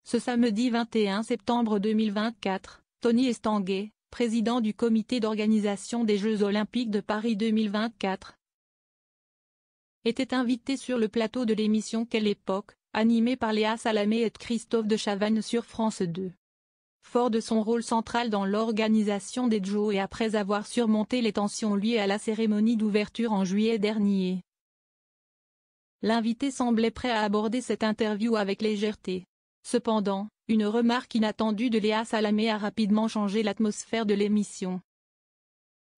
Ce samedi 21 septembre 2024, Tony Estanguet, président du comité d'organisation des Jeux Olympiques de Paris 2024, était invité sur le plateau de l'émission Quelle époque, animée par Léa Salamé et Christophe de Chavannes sur France 2. Fort de son rôle central dans l'organisation des Jeux et après avoir surmonté les tensions liées à la cérémonie d'ouverture en juillet dernier, l'invité semblait prêt à aborder cette interview avec légèreté. Cependant, une remarque inattendue de Léa Salamé a rapidement changé l'atmosphère de l'émission.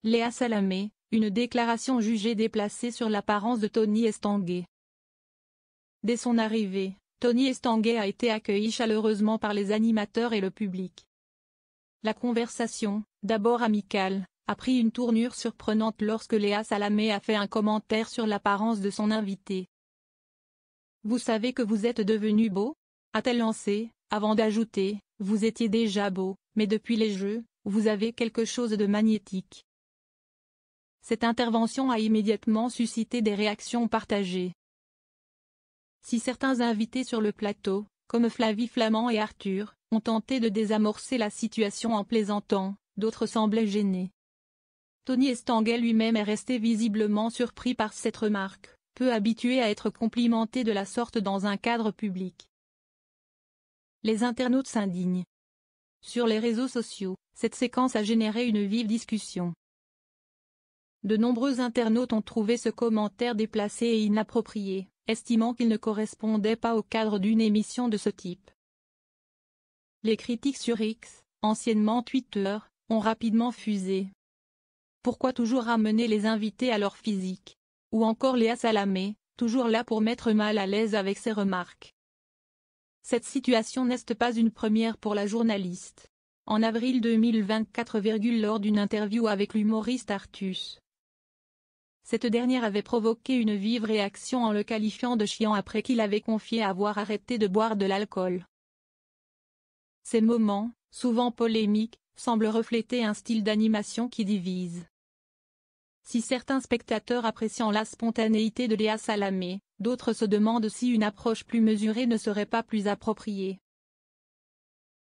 Léa Salamé, une déclaration jugée déplacée sur l'apparence de Tony Estanguet. Dès son arrivée, Tony Estanguet a été accueilli chaleureusement par les animateurs et le public. La conversation, d'abord amicale, a pris une tournure surprenante lorsque Léa Salamé a fait un commentaire sur l'apparence de son invité. « Vous savez que vous êtes devenu beau ?» a-t-elle lancé, avant d'ajouter, « Vous étiez déjà beau, mais depuis les Jeux, vous avez quelque chose de magnétique. » Cette intervention a immédiatement suscité des réactions partagées. Si certains invités sur le plateau, comme Flavie Flament et Arthur, ont tenté de désamorcer la situation en plaisantant, d'autres semblaient gênés. Tony Estanguet lui-même est resté visiblement surpris par cette remarque, peu habitué à être complimenté de la sorte dans un cadre public. Les internautes s'indignent. Sur les réseaux sociaux, cette séquence a généré une vive discussion. De nombreux internautes ont trouvé ce commentaire déplacé et inapproprié, estimant qu'il ne correspondait pas au cadre d'une émission de ce type. Les critiques sur X, anciennement Twitter, ont rapidement fusé. Pourquoi toujours ramener les invités à leur physique? Ou encore Léa Salamé, toujours là pour mettre mal à l'aise avec ses remarques. Cette situation n'est pas une première pour la journaliste. En avril 2024, lors d'une interview avec l'humoriste Artus, cette dernière avait provoqué une vive réaction en le qualifiant de chiant après qu'il avait confié avoir arrêté de boire de l'alcool. Ces moments, souvent polémiques, semblent refléter un style d'animation qui divise. Si certains spectateurs apprécient la spontanéité de Léa Salamé, d'autres se demandent si une approche plus mesurée ne serait pas plus appropriée.